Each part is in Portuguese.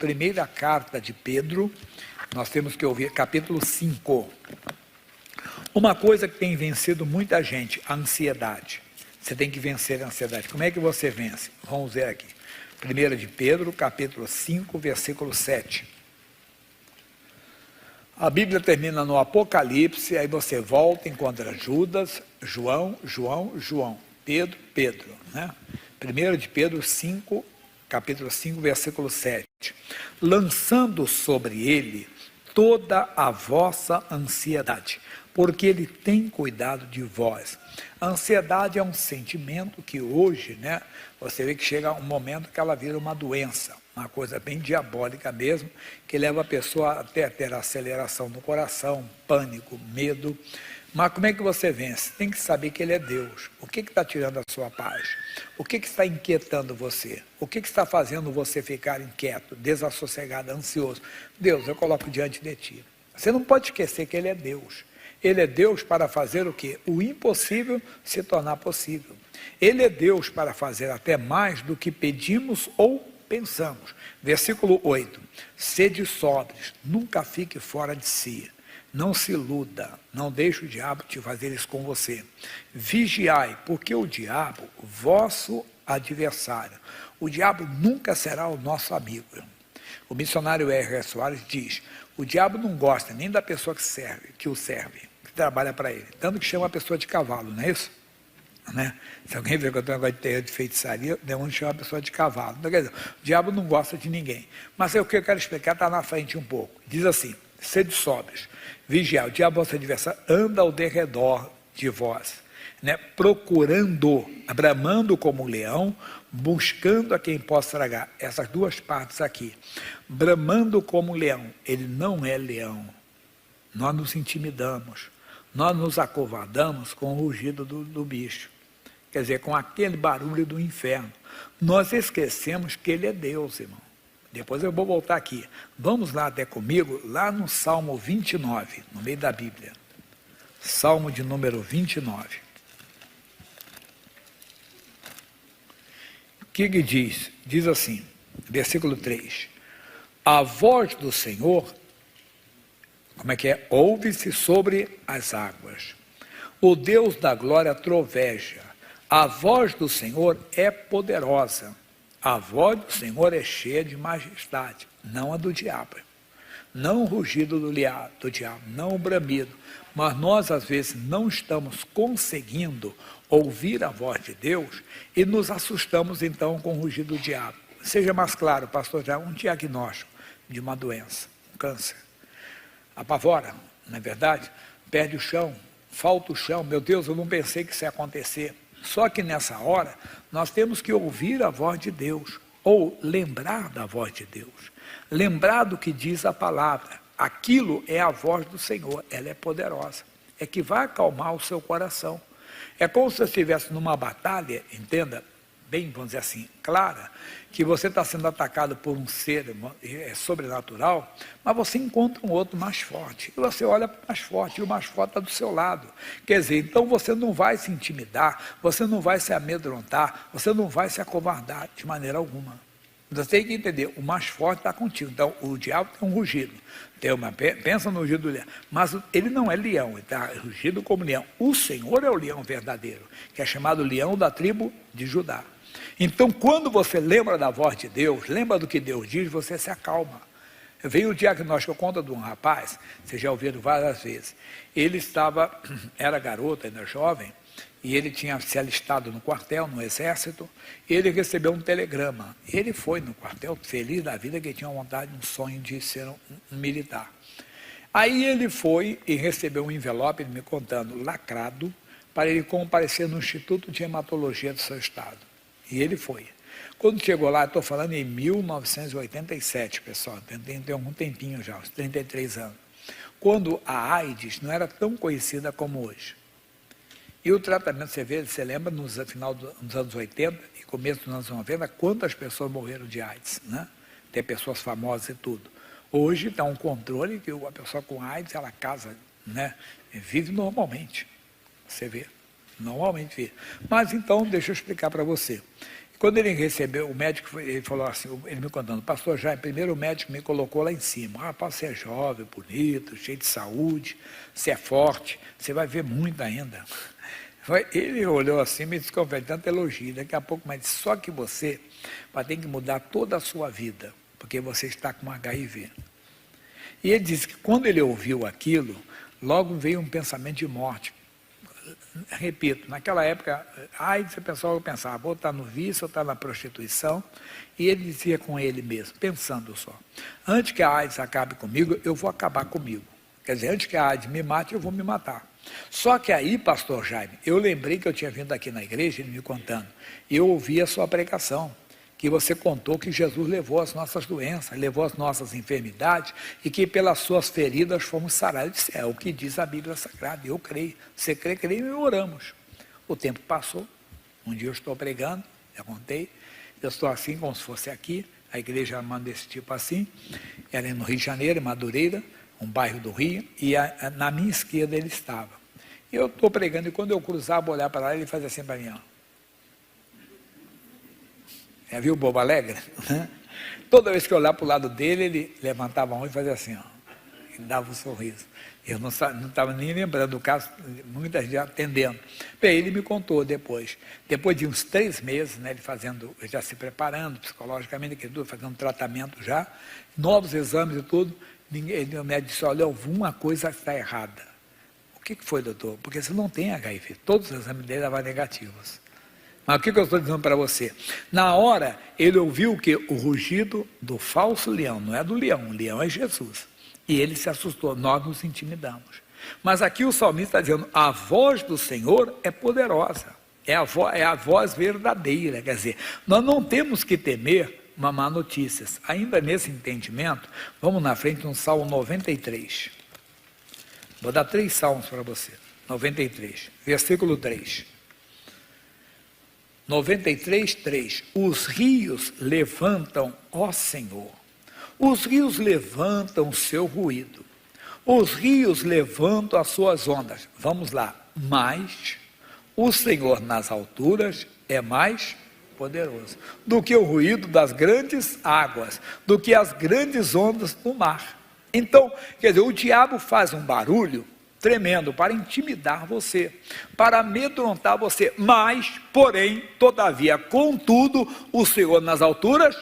primeira carta de Pedro, nós temos que ouvir capítulo 5. Uma coisa que tem vencido muita gente, a ansiedade. Você tem que vencer a ansiedade. Como é que você vence? Vamos ver aqui. 1 de Pedro, capítulo 5, versículo 7. A Bíblia termina no Apocalipse, aí você volta, encontra Judas, João, Pedro, né? 1 de Pedro 5, capítulo 5, versículo 7. Lançando sobre ele toda a vossa ansiedade, porque ele tem cuidado de vós. A ansiedade é um sentimento que hoje, né, você vê que chega um momento que ela vira uma doença, uma coisa bem diabólica mesmo, que leva a pessoa até a ter aceleração no coração, pânico, medo. Mas como é que você vence? Tem que saber que ele é Deus. O que está tirando a sua paz? O que está inquietando você? O que está fazendo você ficar inquieto, desassossegado, ansioso? Deus, eu coloco diante de ti. Você não pode esquecer que ele é Deus. Ele é Deus para fazer o quê? O impossível se tornar possível. Ele é Deus para fazer até mais do que pedimos ou pensamos. Versículo 8. Sede sóbrios, nunca fique fora de si. Não se iluda, não deixe o diabo te fazer isso com você. Vigiai, porque o diabo, vosso adversário, o diabo nunca será o nosso amigo. O missionário R. Soares diz, o diabo não gosta nem da pessoa que o serve, que trabalha para ele, tanto que chama a pessoa de cavalo, não é isso? Né? Se alguém vê que eu tenho um negócio de terreiro de feitiçaria, demônio chama a pessoa de cavalo. Então, quer dizer, o diabo não gosta de ninguém. Mas o que eu quero explicar está na frente um pouco. Diz assim, sede sóbrios, vigiai, o diabo, vosso adversário, anda ao derredor de vós, né? Procurando, bramando como um leão, buscando a quem possa tragar. Essas duas partes aqui, bramando como um leão, ele não é leão. Nós nos intimidamos, nós nos acovardamos com o rugido do bicho, quer dizer, com aquele barulho do inferno. Nós esquecemos que ele é Deus, irmão. Depois eu vou voltar aqui. Vamos lá até comigo, lá no Salmo 29, no meio da Bíblia. Salmo de número 29. O que diz? Diz assim, versículo 3. A voz do Senhor, como é que é? Ouve-se sobre as águas. O Deus da glória troveja. A voz do Senhor é poderosa. A voz do Senhor é cheia de majestade, não a do diabo. Não o rugido do diabo, não o bramido. Mas nós, às vezes, não estamos conseguindo ouvir a voz de Deus e nos assustamos, então, com o rugido do diabo. Seja mais claro, pastor, já um diagnóstico de uma doença, um câncer. Apavora, não é verdade? Perde o chão, falta o chão. Meu Deus, eu não pensei que isso ia acontecer. Só que nessa hora, nós temos que ouvir a voz de Deus, ou lembrar da voz de Deus, lembrar do que diz a palavra. Aquilo é a voz do Senhor, ela é poderosa, é que vai acalmar o seu coração. É como se você estivesse numa batalha, entenda, bem, vamos dizer assim, clara, que você está sendo atacado por um ser sobrenatural, mas você encontra um outro mais forte, e você olha para o mais forte, e o mais forte está do seu lado. Quer dizer, então você não vai se intimidar, você não vai se amedrontar, você não vai se acovardar de maneira alguma. Você tem que entender, o mais forte está contigo. Então, o diabo tem um rugido, pensa no rugido do leão, mas ele não é leão, ele está rugido como leão. O Senhor é o leão verdadeiro, que é chamado leão da tribo de Judá. Então, quando você lembra da voz de Deus, lembra do que Deus diz, você se acalma. Veio o diagnóstico, eu conto de um rapaz, vocês já ouviram várias vezes. Ele era garoto, ainda jovem, e ele tinha se alistado no quartel, no exército, e ele recebeu um telegrama. Ele foi no quartel, feliz da vida, que tinha vontade, um sonho de ser um militar. Aí ele foi e recebeu um envelope, me contando, lacrado, para ele comparecer no Instituto de Hematologia do seu estado. E ele foi. Quando chegou lá, estou falando em 1987, pessoal, tem um tempinho já, uns 33 anos. Quando a AIDS não era tão conhecida como hoje. E o tratamento, você lembra, no final dos anos 80 e começo dos anos 90, quantas pessoas morreram de AIDS, né? Tem pessoas famosas e tudo. Hoje está um controle que a pessoa com AIDS, ela casa, né? Vive normalmente, você vê. Normalmente vive. Mas então, deixa eu explicar para você. Quando ele recebeu, o médico, ele falou assim, ele me contando, pastor Jaime, primeiro o médico me colocou lá em cima, rapaz, você é jovem, bonito, cheio de saúde, você é forte, você vai ver muito ainda. Ele olhou assim, me desconfiou, tanto elogio, daqui a pouco, mas só que você vai ter que mudar toda a sua vida, porque você está com HIV. E ele disse que quando ele ouviu aquilo, logo veio um pensamento de morte. Repito, naquela época, o pessoal pensava, vou estar no vício, ou estar na prostituição, e ele dizia com ele mesmo, pensando só, antes que a AIDS acabe comigo, eu vou acabar comigo. Quer dizer, antes que a AIDS me mate, eu vou me matar. Só que aí, pastor Jaime, eu lembrei que eu tinha vindo aqui na igreja, ele me contando, e eu ouvi a sua pregação, que você contou que Jesus levou as nossas doenças, levou as nossas enfermidades, e que pelas suas feridas fomos sarados. Eu disse, é o que diz a Bíblia Sagrada, eu creio. Você crê, creio, e oramos. O tempo passou, um dia eu estou pregando, já contei, eu estou assim como se fosse aqui, a igreja manda desse tipo assim, era no Rio de Janeiro, em Madureira, um bairro do Rio, e na minha esquerda ele estava. E eu estou pregando, e quando eu cruzava, olhar para lá, ele fazia assim para mim, ó. Viu o bobo alegre? Toda vez que eu olhava para o lado dele, ele levantava a mão e fazia assim, ó, e dava um sorriso. Eu não estava nem lembrando do caso, muita gente atendendo. Bem, ele me contou depois de uns 3 meses, né, ele fazendo, já se preparando psicologicamente, fazendo tratamento já, novos exames e tudo, o médico disse, olha, alguma coisa está errada. O que foi, doutor? Porque você não tem HIV, todos os exames dele estavam negativos. Mas o que eu estou dizendo para você? Na hora, ele ouviu o quê? O rugido do falso leão, não é do leão, o leão é Jesus. E ele se assustou, nós nos intimidamos. Mas aqui o salmista está dizendo, a voz do Senhor é poderosa, é a voz verdadeira, quer dizer, nós não temos que temer uma má notícia. Ainda nesse entendimento, vamos na frente no Salmo 93. Vou dar 3 salmos para você. 93, versículo 3. 93, 3. Os rios levantam, ó Senhor. Os rios levantam o seu ruído. Os rios levantam as suas ondas. Vamos lá. Mas o Senhor nas alturas é mais poderoso do que o ruído das grandes águas, do que as grandes ondas do mar. Então, quer dizer, o diabo faz um barulho tremendo para intimidar você, para amedrontar você, mas, porém, todavia, contudo, o Senhor nas alturas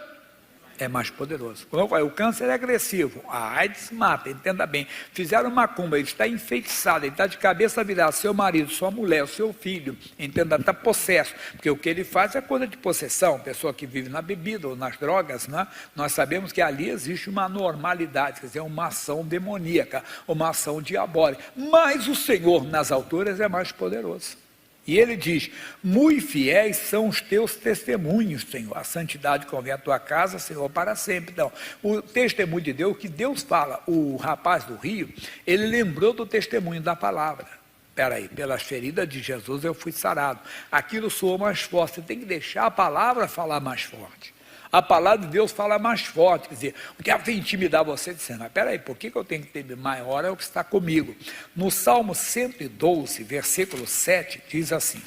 é mais poderoso. Como eu falei, o câncer é agressivo, a AIDS mata, entenda bem. Fizeram macumba, ele está enfeitiçado, ele está de cabeça virada, seu marido, sua mulher, seu filho, entenda, está possesso, porque o que ele faz é coisa de possessão, pessoa que vive na bebida ou nas drogas, né? Nós sabemos que ali existe uma normalidade, quer dizer, uma ação demoníaca, uma ação diabólica, mas o Senhor nas alturas é mais poderoso. E ele diz, muito fiéis são os teus testemunhos, Senhor, a santidade convém à tua casa, Senhor, para sempre. Então, o testemunho de Deus, o que Deus fala, o rapaz do rio, ele lembrou do testemunho da palavra. Espera aí, pelas feridas de Jesus eu fui sarado. Aquilo soou mais forte, você tem que deixar a palavra falar mais forte. A palavra de Deus fala mais forte, quer dizer, o que vai intimidar você dizendo, mas peraí, por que eu tenho que ter maior é o que está comigo? No Salmo 112, versículo 7, diz assim,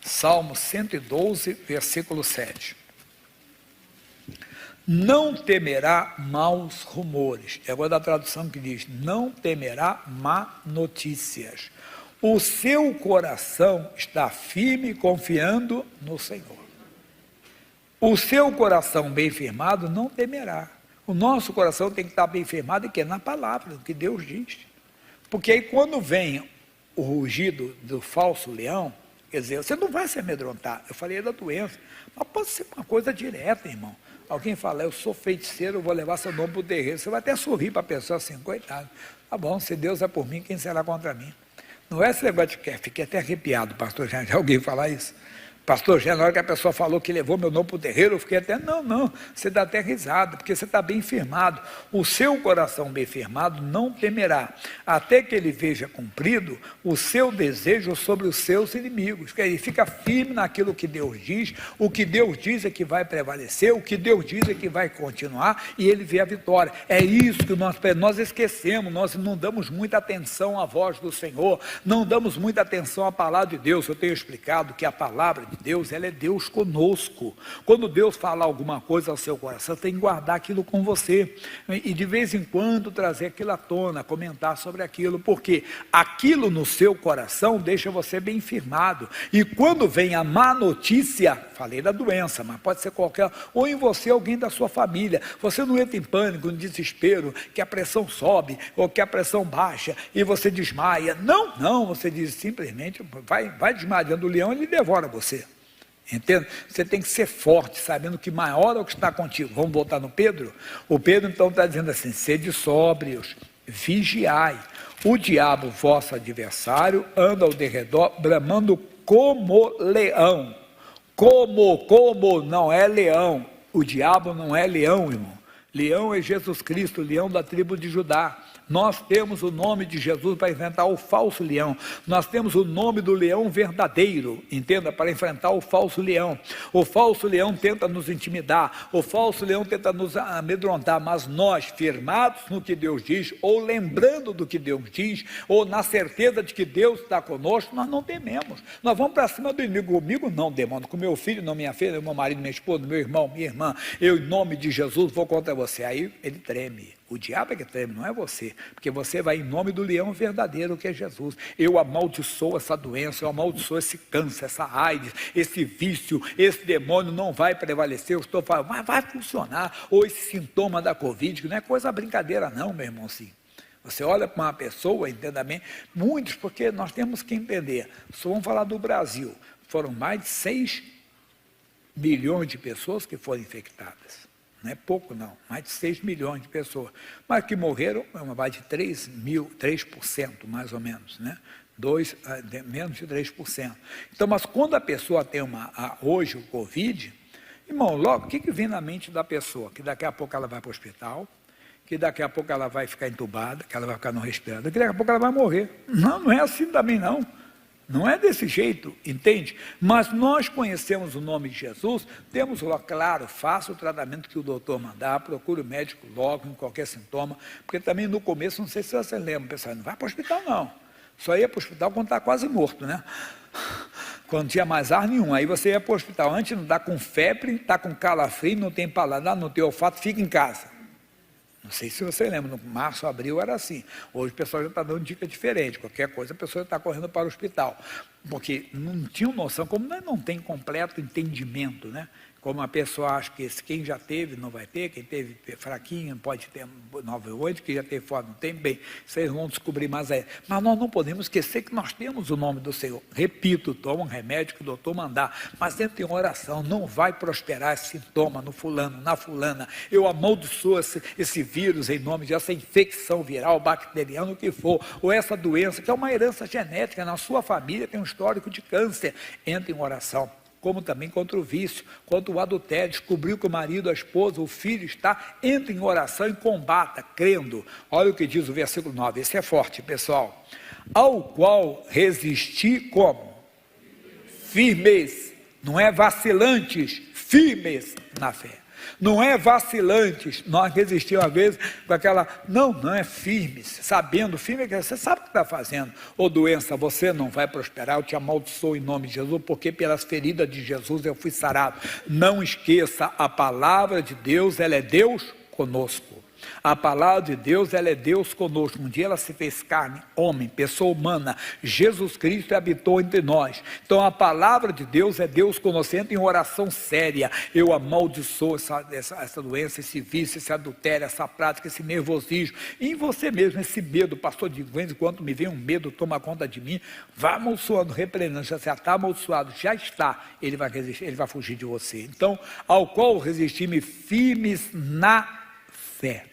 Salmo 112, versículo 7, não temerá maus rumores, eu vou dar a tradução que diz, não temerá má notícias, o seu coração está firme confiando no Senhor. O seu coração bem firmado não temerá. O nosso coração tem que estar bem firmado na palavra, no que Deus diz. Porque aí quando vem o rugido do falso leão, quer dizer, você não vai se amedrontar. Eu falei da doença, mas pode ser uma coisa direta, irmão. Alguém fala, eu sou feiticeiro, eu vou levar seu nome para o terreiro. Você vai até sorrir para a pessoa assim, coitado. Tá bom, se Deus é por mim, quem será contra mim? Não é esse negócio de que fiquei até arrepiado, pastor, já alguém falar isso? Pastor, já na hora que a pessoa falou que levou meu nome para o terreiro, eu fiquei até, não, você dá até risada, porque você está bem firmado. O seu coração bem firmado não temerá, até que ele veja cumprido o seu desejo sobre os seus inimigos. Que ele fica firme naquilo que Deus diz, o que Deus diz é que vai prevalecer, o que Deus diz é que vai continuar, e ele vê a vitória. É isso que nós esquecemos, nós não damos muita atenção à voz do Senhor, não damos muita atenção à palavra de Deus. Eu tenho explicado que a palavra de Deus, ela é Deus conosco. Quando Deus fala alguma coisa ao seu coração, tem que guardar aquilo com você. E de vez em quando trazer aquilo à tona, comentar sobre aquilo, porque aquilo no seu coração deixa você bem firmado. E quando vem a má notícia, falei da doença, mas pode ser qualquer, ou em você, alguém da sua família, você não entra em pânico, em desespero, que a pressão sobe, ou que a pressão baixa, e você desmaia. Não, você diz simplesmente, vai desmaiando o leão, ele devora você. Entende? Você tem que ser forte, sabendo que maior é o que está contigo. Vamos voltar no Pedro? O Pedro então está dizendo assim: sede sóbrios, vigiai. O diabo, vosso adversário, anda ao derredor, bramando como leão. Como, não é leão. O diabo não é leão, irmão. Leão é Jesus Cristo, leão da tribo de Judá. Nós temos o nome de Jesus para enfrentar o falso leão. Nós temos o nome do leão verdadeiro, entenda, para enfrentar o falso leão. O falso leão tenta nos intimidar, o falso leão tenta nos amedrontar, mas nós, firmados no que Deus diz, ou lembrando do que Deus diz, ou na certeza de que Deus está conosco, nós não tememos. Nós vamos para cima do inimigo. Comigo não, demônio, com meu filho, não minha filha, meu marido, minha esposa, meu irmão, minha irmã, eu em nome de Jesus vou contra você. Aí ele treme. O diabo é que treme, não é você, porque você vai em nome do leão verdadeiro que é Jesus. Eu amaldiçoo essa doença, eu amaldiçoo esse câncer, essa AIDS, esse vício, esse demônio não vai prevalecer. Eu estou falando, mas vai funcionar. Ou esse sintoma da Covid, que não é coisa brincadeira não, meu irmão, sim. Você olha para uma pessoa, entenda bem, muitos, porque nós temos que entender, só vamos falar do Brasil, foram mais de 6 milhões de pessoas que foram infectadas. Não é pouco não, mais de 6 milhões de pessoas, mas que morreram, mais de 3% mais ou menos, né? Menos de 3%. Então, mas quando a pessoa tem hoje o Covid, irmão, logo, o que vem na mente da pessoa? Que daqui a pouco ela vai para o hospital, que daqui a pouco ela vai ficar entubada, que ela vai ficar no respirador, que daqui a pouco ela vai morrer. Não é assim também não. Não é desse jeito, entende? Mas nós conhecemos o nome de Jesus, temos, claro, faça o tratamento que o doutor mandar, procure o médico logo, em qualquer sintoma, porque também no começo, não sei se você lembra, pessoal, não vai para o hospital não, só ia para o hospital quando está quase morto, né? Quando não tinha mais ar nenhum, aí você ia para o hospital, antes não está com febre, está com calafrio, não tem paladar, não tem olfato, fica em casa. Não sei se você lembra, no março, abril era assim. Hoje o pessoal já está dando dica diferente. Qualquer coisa a pessoa está correndo para o hospital. Porque não tinham noção, como não tem completo entendimento, né? Como a pessoa acha que quem já teve não vai ter, quem teve fraquinho pode ter 98, quem já teve forte não tem, bem, vocês vão descobrir mais aí. Mas nós não podemos esquecer que nós temos o nome do Senhor. Repito, toma um remédio que o doutor mandar, mas entre em oração, não vai prosperar esse sintoma no fulano, na fulana. Eu amaldiçoo esse vírus em nome de essa infecção viral, bacteriana, o que for, ou essa doença, que é uma herança genética, na sua família tem um histórico de câncer. Entre em oração. Como também contra o vício, contra o adultério, descobriu que o marido, a esposa, o filho está, entre em oração e combata, crendo. Olha o que diz o versículo 9, esse é forte, pessoal. Ao qual resisti como? Firmes, não é vacilantes, firmes na fé. Não é vacilantes, nós resistimos às vezes com aquela, não é firmes, sabendo, firme é que você sabe o que está fazendo, ou doença, você não vai prosperar, eu te amaldiçoo em nome de Jesus, porque pelas feridas de Jesus eu fui sarado. Não esqueça, a palavra de Deus, ela é Deus conosco. A palavra de Deus, ela é Deus conosco. Um dia ela se fez carne, homem, pessoa humana. Jesus Cristo habitou entre nós. Então a palavra de Deus é Deus conosco. Entra em oração séria. Eu amaldiçoo essa doença, esse vício, esse adultério, essa prática, esse nervosismo. E em você mesmo, esse medo, pastor, de vez em quando me vem um medo, toma conta de mim. Vá amaldiçoando, repreendendo. Já está amaldiçoado, já está. Ele vai resistir, ele vai fugir de você. Então, ao qual resistir-me firmes na fé.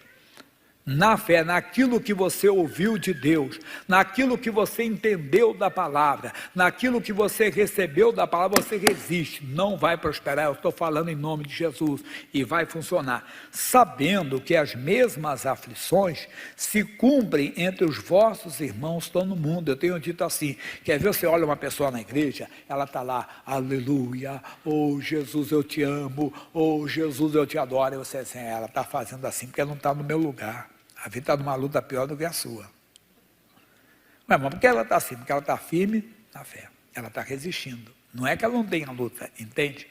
Na fé, naquilo que você ouviu de Deus, naquilo que você entendeu da palavra, naquilo que você recebeu da palavra, você resiste, não vai prosperar, eu estou falando em nome de Jesus, e vai funcionar, sabendo que as mesmas aflições se cumprem entre os vossos irmãos que estão no mundo. Eu tenho dito assim, quer ver, você olha uma pessoa na igreja, ela está lá, aleluia, oh Jesus eu te amo, oh Jesus eu te adoro, e você assim, ela está fazendo assim porque ela não está no meu lugar. A vida está numa luta pior do que a sua. Mas por que ela está assim? Porque ela está firme na fé. Ela está resistindo. Não é que ela não tenha luta, entende?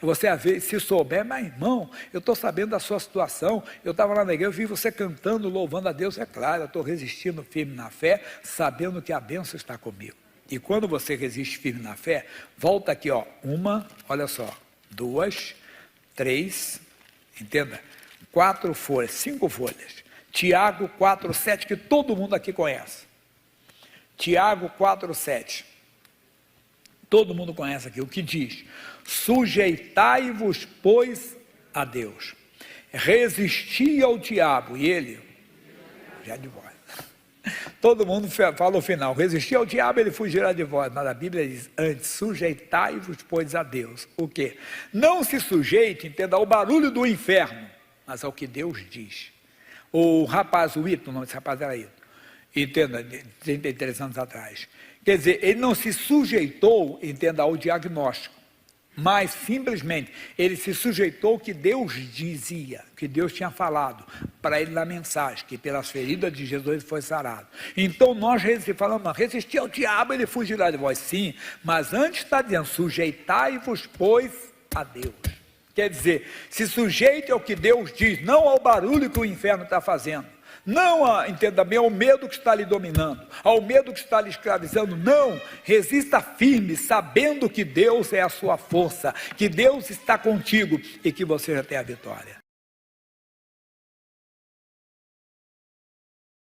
Você às vezes, se souber, mas irmão, eu estou sabendo da sua situação, eu estava lá na igreja, eu vi você cantando, louvando a Deus, é claro, eu estou resistindo firme na fé, sabendo que a bênção está comigo. E quando você resiste firme na fé, volta aqui, ó, olha só, 2, 3, entenda, 4 folhas, 5 folhas. Tiago 4,7, que todo mundo aqui conhece. Tiago 4,7. Todo mundo conhece aqui o que diz: sujeitai-vos, pois, a Deus, resisti ao diabo, e ele já de vós. Todo mundo fala o final: resistir ao diabo, ele fugirá de vós. Mas a Bíblia diz antes: sujeitai-vos, pois, a Deus. O quê? Não se sujeite, entenda, ao barulho do inferno, mas ao que Deus diz. O rapaz, o Ito, o nome desse rapaz era Ito, entenda, 33 anos atrás. Quer dizer, ele não se sujeitou, entenda, ao diagnóstico, mas simplesmente ele se sujeitou ao que Deus dizia, que Deus tinha falado para ele na mensagem, que pelas feridas de Jesus ele foi sarado. Então nós falamos: resistir ao diabo, ele fugirá de vós. Sim, mas antes está dizendo: sujeitai-vos, pois, a Deus. Quer dizer, se sujeite ao que Deus diz, não ao barulho que o inferno está fazendo, não, entenda bem, ao medo que está lhe dominando, ao medo que está lhe escravizando. Não, resista firme, sabendo que Deus é a sua força, que Deus está contigo e que você já tem a vitória.